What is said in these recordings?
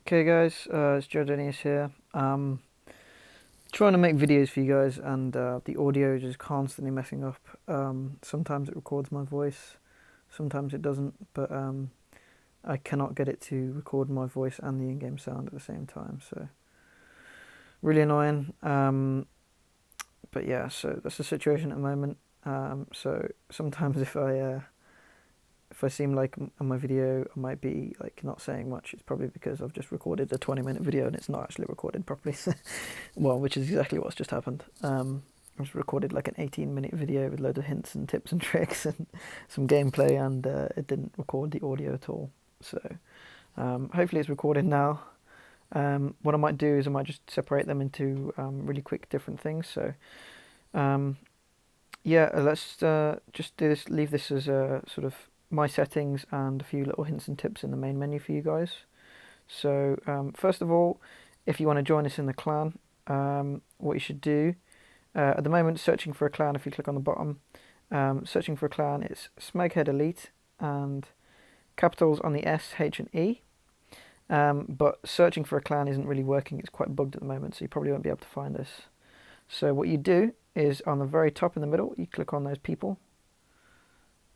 Okay guys, it's Joe Dennis here. Trying to make videos for you guys and the audio is just constantly messing up. Sometimes it records my voice, sometimes it doesn't, but I cannot get it to record my voice and the in-game sound at the same time, so really annoying. But yeah, so that's the situation at the moment. So sometimes if I seem like on my video I might be like not saying much, it's probably because I've just recorded a 20-minute video and it's not actually recorded properly. Well, which is exactly what's just happened. I just recorded like an 18-minute video with loads of hints and tips and tricks and some gameplay, and it didn't record the audio at all. So hopefully it's recorded now. What I might do is I might just separate them into really quick different things. So yeah, let's just do this. Leave this as a sort of my settings and a few little hints and tips in the main menu for you guys. So first of all, if you want to join us in the clan, what you should do at the moment, searching for a clan, if you click on the bottom, searching for a clan, it's Smeghead Elite and capitals on the S, H and E. But searching for a clan isn't really working, it's quite bugged at the moment, so you probably won't be able to find this. So what you do is on the very top in the middle, you click on those people.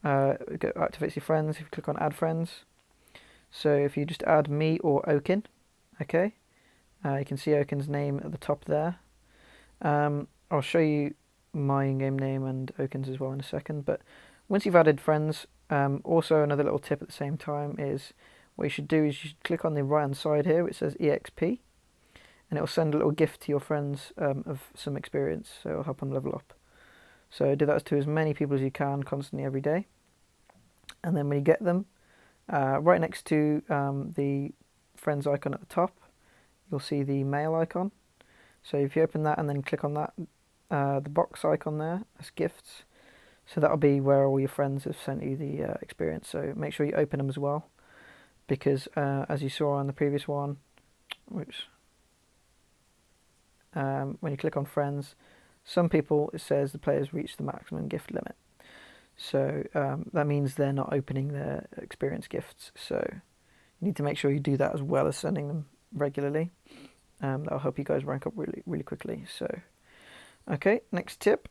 It activates your friends if you click on add friends. So if you just add me or Oaken, okay, you can see Oaken's name at the top there. I'll show you my in-game name and Oaken's as well in a second, but once you've added friends, also another little tip at the same time is what you should do is you should click on the right hand side here which says EXP, and it will send a little gift to your friends of some experience, so it'll help them level up. So do that to as many people as you can constantly every day, and then when you get them, right next to the friends icon at the top, you'll see the mail icon. So if you open that and then click on that, the box icon there, that's gifts. So that'll be where all your friends have sent you the experience. So make sure you open them as well, because as you saw on the previous one, which when you click on friends, some people, it says the players reached the maximum gift limit. So that means they're not opening their experience gifts. So you need to make sure you do that as well as sending them regularly. That'll help you guys rank up really quickly. So okay, next tip.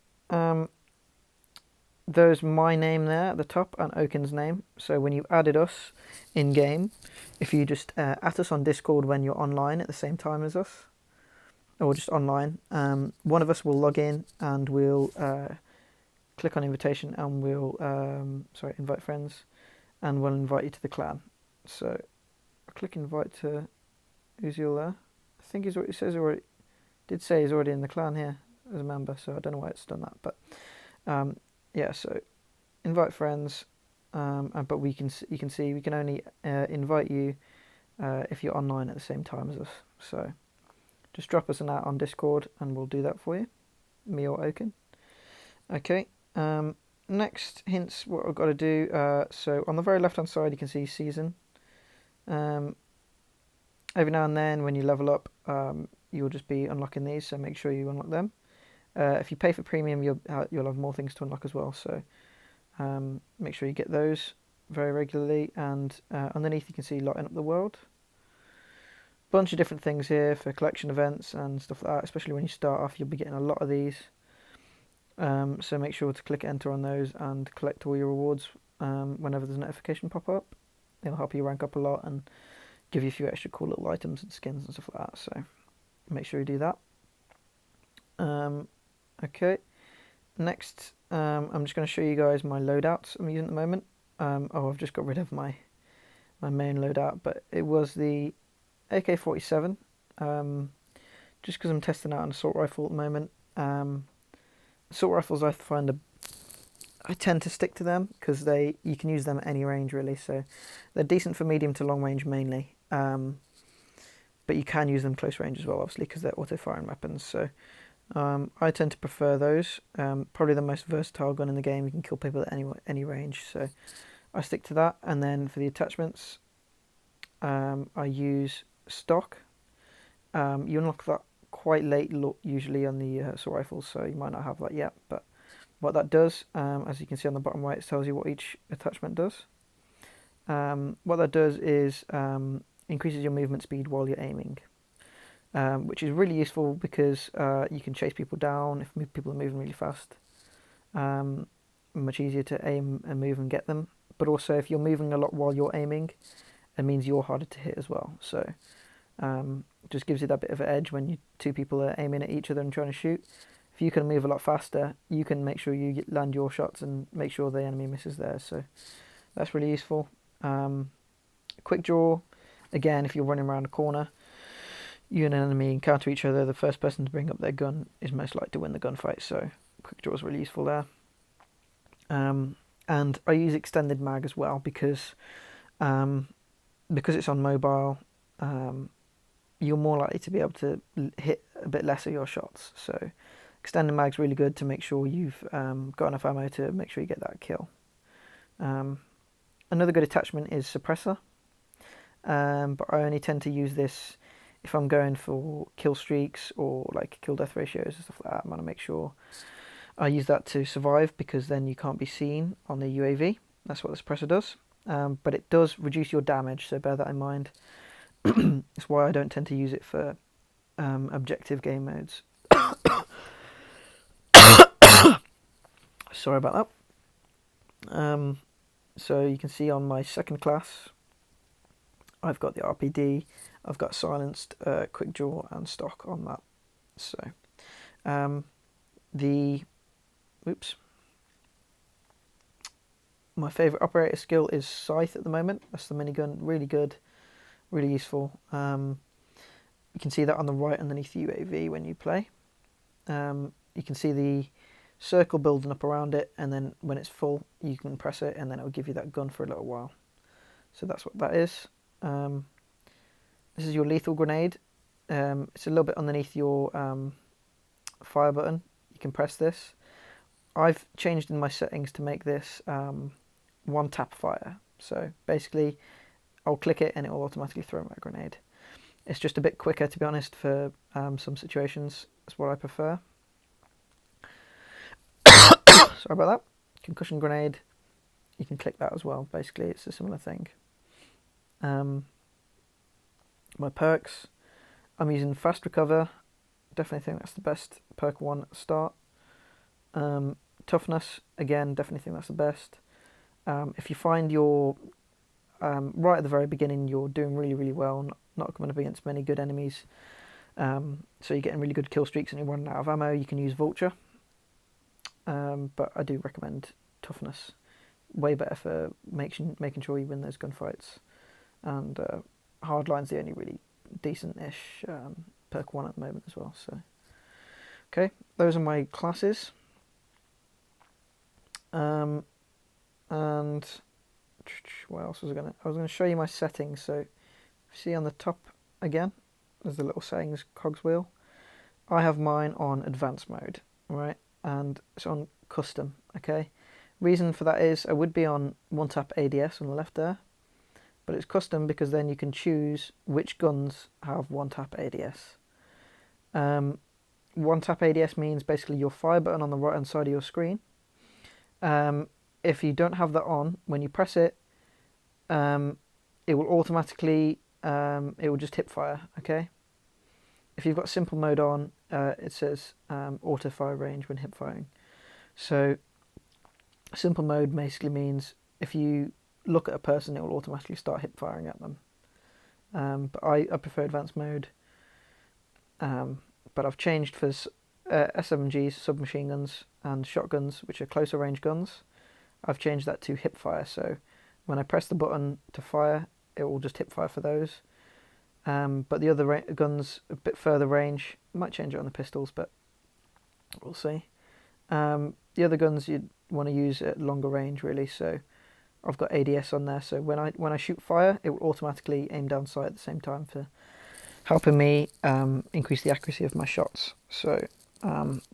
There's my name there at the top and Oaken's name. So when you added us in game, if you just at us on Discord when you're online at the same time as us, or just online, one of us will log in and we'll click on invitation and we'll invite friends, and we'll invite you to the clan. So I'll click invite to Uziel there. I think he's what it says already. Did say he's already in the clan here as a member, so I don't know why it's done that, but yeah. So invite friends, but you can see we can only invite you if you're online at the same time as us. So just drop us a note on Discord and we'll do that for you, me or Oaken. Okay. Next hints, what I've got to do. So on the very left hand side you can see season. Every now and then when you level up, you'll just be unlocking these, so make sure you unlock them. If you pay for premium, you'll have more things to unlock as well, so make sure you get those very regularly. And underneath you can see lighting up the world. Bunch of different things here for collection events and stuff like that, especially when you start off you'll be getting a lot of these. So make sure to click enter on those and collect all your rewards whenever there's a notification pop up. It'll help you rank up a lot and give you a few extra cool little items and skins and stuff like that, so make sure you do that. Okay, next I'm just going to show you guys my loadouts I'm using at the moment. I've just got rid of my main loadout, but it was the AK-47, just because I'm testing out an assault rifle at the moment. Assault rifles I tend to stick to them because you can use them at any range really, so they're decent for medium to long range mainly, but you can use them close range as well obviously because they're auto firing weapons. So I tend to prefer those. Probably the most versatile gun in the game, you can kill people at any range, so I stick to that. And then for the attachments, I use stock. You unlock that quite late usually on the assault rifles, so you might not have that yet, but what that does, as you can see on the bottom right, it tells you what each attachment does. What that does is increases your movement speed while you're aiming, which is really useful because you can chase people down if people are moving really fast. Much easier to aim and move and get them. But also, if you're moving a lot while you're aiming, it means you're harder to hit as well. So just gives you that bit of an edge when two people are aiming at each other and trying to shoot. If you can move a lot faster, you can make sure you land your shots and make sure the enemy misses theirs. So that's really useful. Quick draw, again, if you're running around a corner, you and an enemy encounter each other, the first person to bring up their gun is most likely to win the gunfight. So quick draw is really useful there. And I use extended mag as well because it's on mobile. You're more likely to be able to hit a bit less of your shots. So extended mag's really good to make sure you've got enough ammo to make sure you get that kill. Another good attachment is suppressor, but I only tend to use this if I'm going for kill streaks or like kill death ratios and stuff like that. I'm going to make sure I use that to survive, because then you can't be seen on the UAV. That's what the suppressor does. But it does reduce your damage, so bear that in mind. That's why I don't tend to use it for objective game modes. Sorry about that. So you can see on my second class, I've got the RPD, I've got silenced, quick draw and stock on that. So my favourite operator skill is Scythe at the moment. That's the minigun, really good, really useful. You can see that on the right underneath the UAV when you play. You can see the circle building up around it, and then when it's full you can press it and then it will give you that gun for a little while. So that's what that is. This is your lethal grenade. It's a little bit underneath your fire button. You can press this. I've changed in my settings to make this one tap fire. So basically I'll click it and it will automatically throw my grenade. It's just a bit quicker, to be honest, for some situations. That's what I prefer. Sorry about that. Concussion grenade, you can click that as well. Basically it's a similar thing. My perks, I'm using fast recover. Definitely think that's the best perk one at the start. Toughness, again, definitely think that's the best. If you find you're right at the very beginning, you're doing really, really well, not coming up against many good enemies, so you're getting really good kill streaks and you're running out of ammo, you can use Vulture. But I do recommend toughness. Way better for making sure you win those gunfights. And hardline's the only really decent-ish perk one at the moment as well. So, okay, those are my classes. And what else was I was gonna show you my settings. So, see on the top again, there's the little settings cogs wheel. I have mine on advanced mode, right, and it's on custom. Okay, reason for that is I would be on one tap ADS on the left there, but it's custom because then you can choose which guns have one tap ADS. One tap ADS means basically your fire button on the right hand side of your screen. If you don't have that on, when you press it, it will automatically, it will just hip fire, okay? If you've got simple mode on, it says auto fire range when hip firing. So simple mode basically means if you look at a person, it will automatically start hip firing at them. But I prefer advanced mode. But I've changed for SMGs, submachine guns, and shotguns, which are closer range guns. I've changed that to hip fire, so when I press the button to fire, it will just hip fire for those. But the other guns, a bit further range, might change it on the pistols, but we'll see. The other guns you'd want to use at longer range, really, so I've got ADS on there, so when I shoot fire, it will automatically aim down sight at the same time for helping me increase the accuracy of my shots. So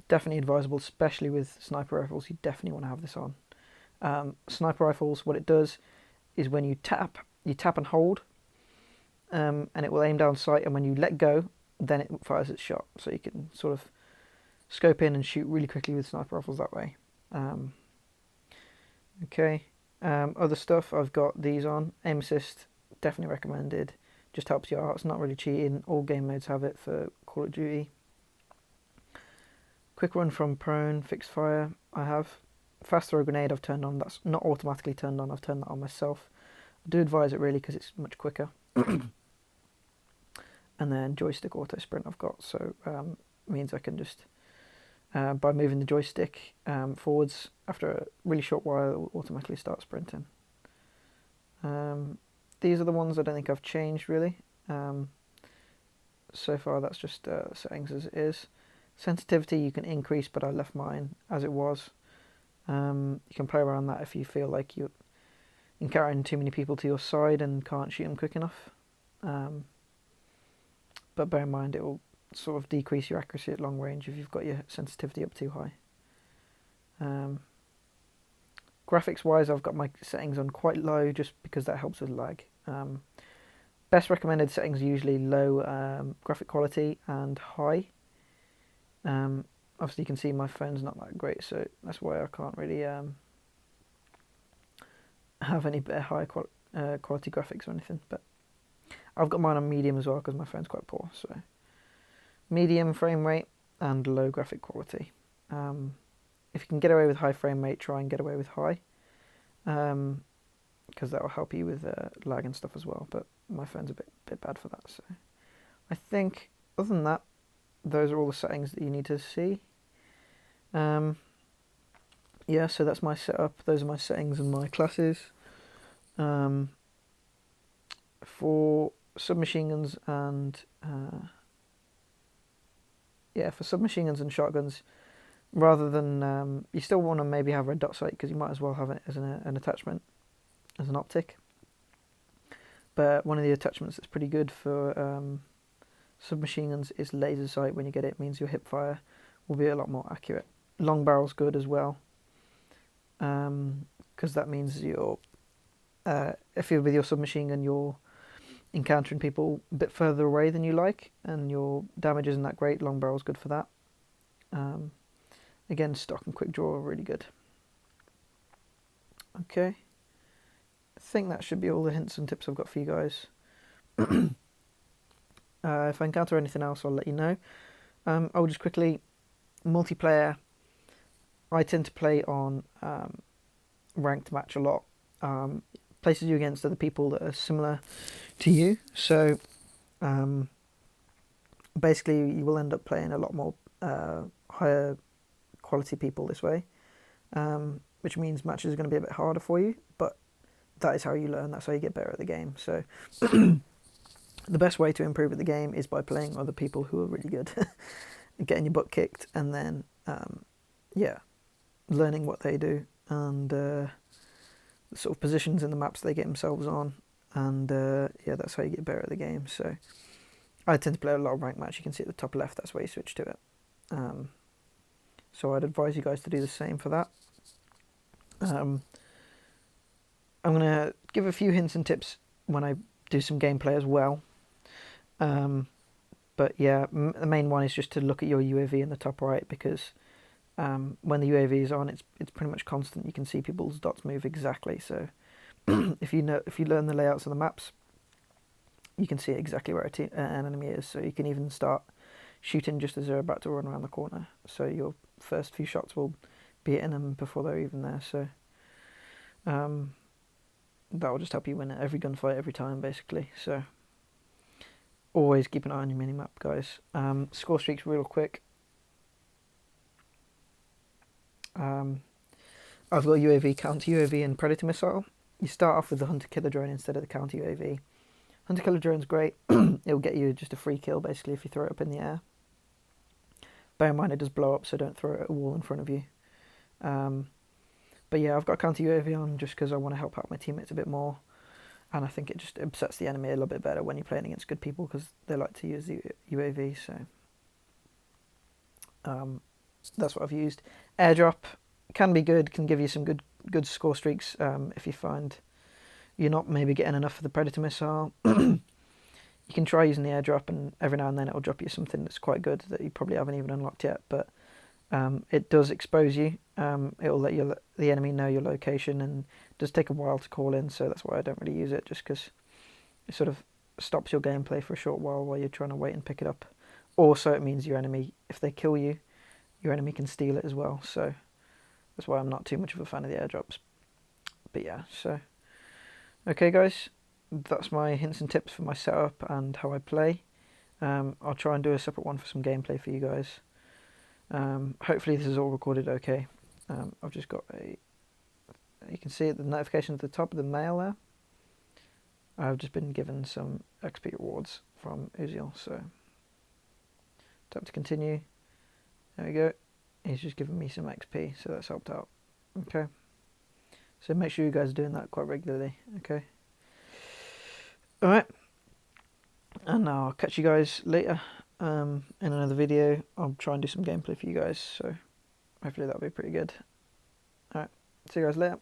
definitely advisable, especially with sniper rifles. You definitely want to have this on. Sniper rifles, what it does is when you tap and hold, and it will aim down sight, and when you let go, then it fires its shot. So you can sort of scope in and shoot really quickly with sniper rifles that way. Okay, other stuff, I've got these on. Aim assist, definitely recommended. just helps you out. It's not really cheating. All game modes have it for Call of Duty. Quick run from prone, fixed fire. I have fast throw grenade. I've turned on. That's not automatically turned on. I've turned that on myself. I do advise it really because it's much quicker. And then joystick auto sprint I've got, so means I can just by moving the joystick forwards after a really short while it will automatically start sprinting. These are the ones I don't think I've changed really. So far that's just settings as it is. Sensitivity you can increase, but I left mine as it was. You can play around that if you feel like you're encountering too many people to your side and can't shoot them quick enough. But bear in mind it will sort of decrease your accuracy at long range if you've got your sensitivity up too high. Graphics wise, I've got my settings on quite low just because that helps with lag. Best recommended settings are usually low graphic quality and high. Obviously you can see my phone's not that great, so that's why I can't really have any high quality graphics or anything, but I've got mine on medium as well because my phone's quite poor, so medium frame rate and low graphic quality. If you can get away with high frame rate, try and get away with high, because that will help you with lag and stuff as well, but my phone's a bit bad for that. So I think other than that, those are all the settings that you need to see. Yeah, so that's my setup. Those are my settings and my classes. For submachine guns and for submachine guns and shotguns, rather than you still want to maybe have red dot sight because you might as well have it as an attachment, as an optic. But one of the attachments that's pretty good for submachine guns is laser sight. When you get it, it means your hip fire will be a lot more accurate. Long barrel's good as well, because that means you're if you're with your submachine gun, you're encountering people a bit further away than you like, and your damage isn't that great. Long barrel's good for that. Again, stock and quick draw are really good. Okay, I think that should be all the hints and tips I've got for you guys. If I encounter anything else, I'll let you know. I'll just quickly, multiplayer, I tend to play on ranked match a lot. Places you against other people that are similar to you, so basically you will end up playing a lot more higher quality people this way, which means matches are going to be a bit harder for you, but that is how you learn, that's how you get better at the game. So the best way to improve at the game is by playing other people who are really good and getting your butt kicked, and then learning what they do and the sort of positions in the maps they get themselves on, and that's how you get better at the game. So I tend to play a lot of ranked match. You can see at the top left, that's where you switch to it. So I'd advise you guys to do the same for that. I'm going to give a few hints and tips when I do some gameplay as well. But yeah, the main one is just to look at your UAV in the top right, because when the UAV is on, it's pretty much constant. You can see people's dots move exactly. So if you learn the layouts of the maps, you can see exactly where an enemy is. So you can even start shooting just as they're about to run around the corner. So your first few shots will be hitting them before they're even there. So that will just help you win every gunfight every time, basically. So always keep an eye on your minimap, guys. Score streaks real quick. I've got UAV, counter UAV and predator missile. You start off with the hunter killer drone instead of the counter UAV. Hunter killer drone's great. It'll get you just a free kill basically if you throw it up in the air. Bear in mind it does blow up, so don't throw it at a wall in front of you. But yeah, I've got counter UAV on just because I want to help out my teammates a bit more, and I think it just upsets the enemy a little bit better when you're playing against good people because they like to use the UAV. So that's what I've used. Airdrop can be good, can give you some good score streaks if you find you're not maybe getting enough of the predator missile. You can try using the airdrop, and every now and then it'll drop you something that's quite good that you probably haven't even unlocked yet, but it does expose you. It'll let the enemy know your location, and it does take a while to call in, so that's why I don't really use it, just because it sort of stops your gameplay for a short while you're trying to wait and pick it up. Also, it means your enemy, if they kill you, your enemy can steal it as well. So that's why I'm not too much of a fan of the airdrops. But yeah, so okay, guys, that's my hints and tips for my setup and how I play. I'll try and do a separate one for some gameplay for you guys. Hopefully this is all recorded okay. I've just got you can see the notification at the top of the mail there. I've just been given some XP rewards from Uziel, so tap to continue. There we go. He's just given me some XP, so that's helped out. Okay. So make sure you guys are doing that quite regularly, okay? Alright. And I'll catch you guys later in another video. I'll try and do some gameplay for you guys, so hopefully that'll be pretty good. Alright. See you guys later.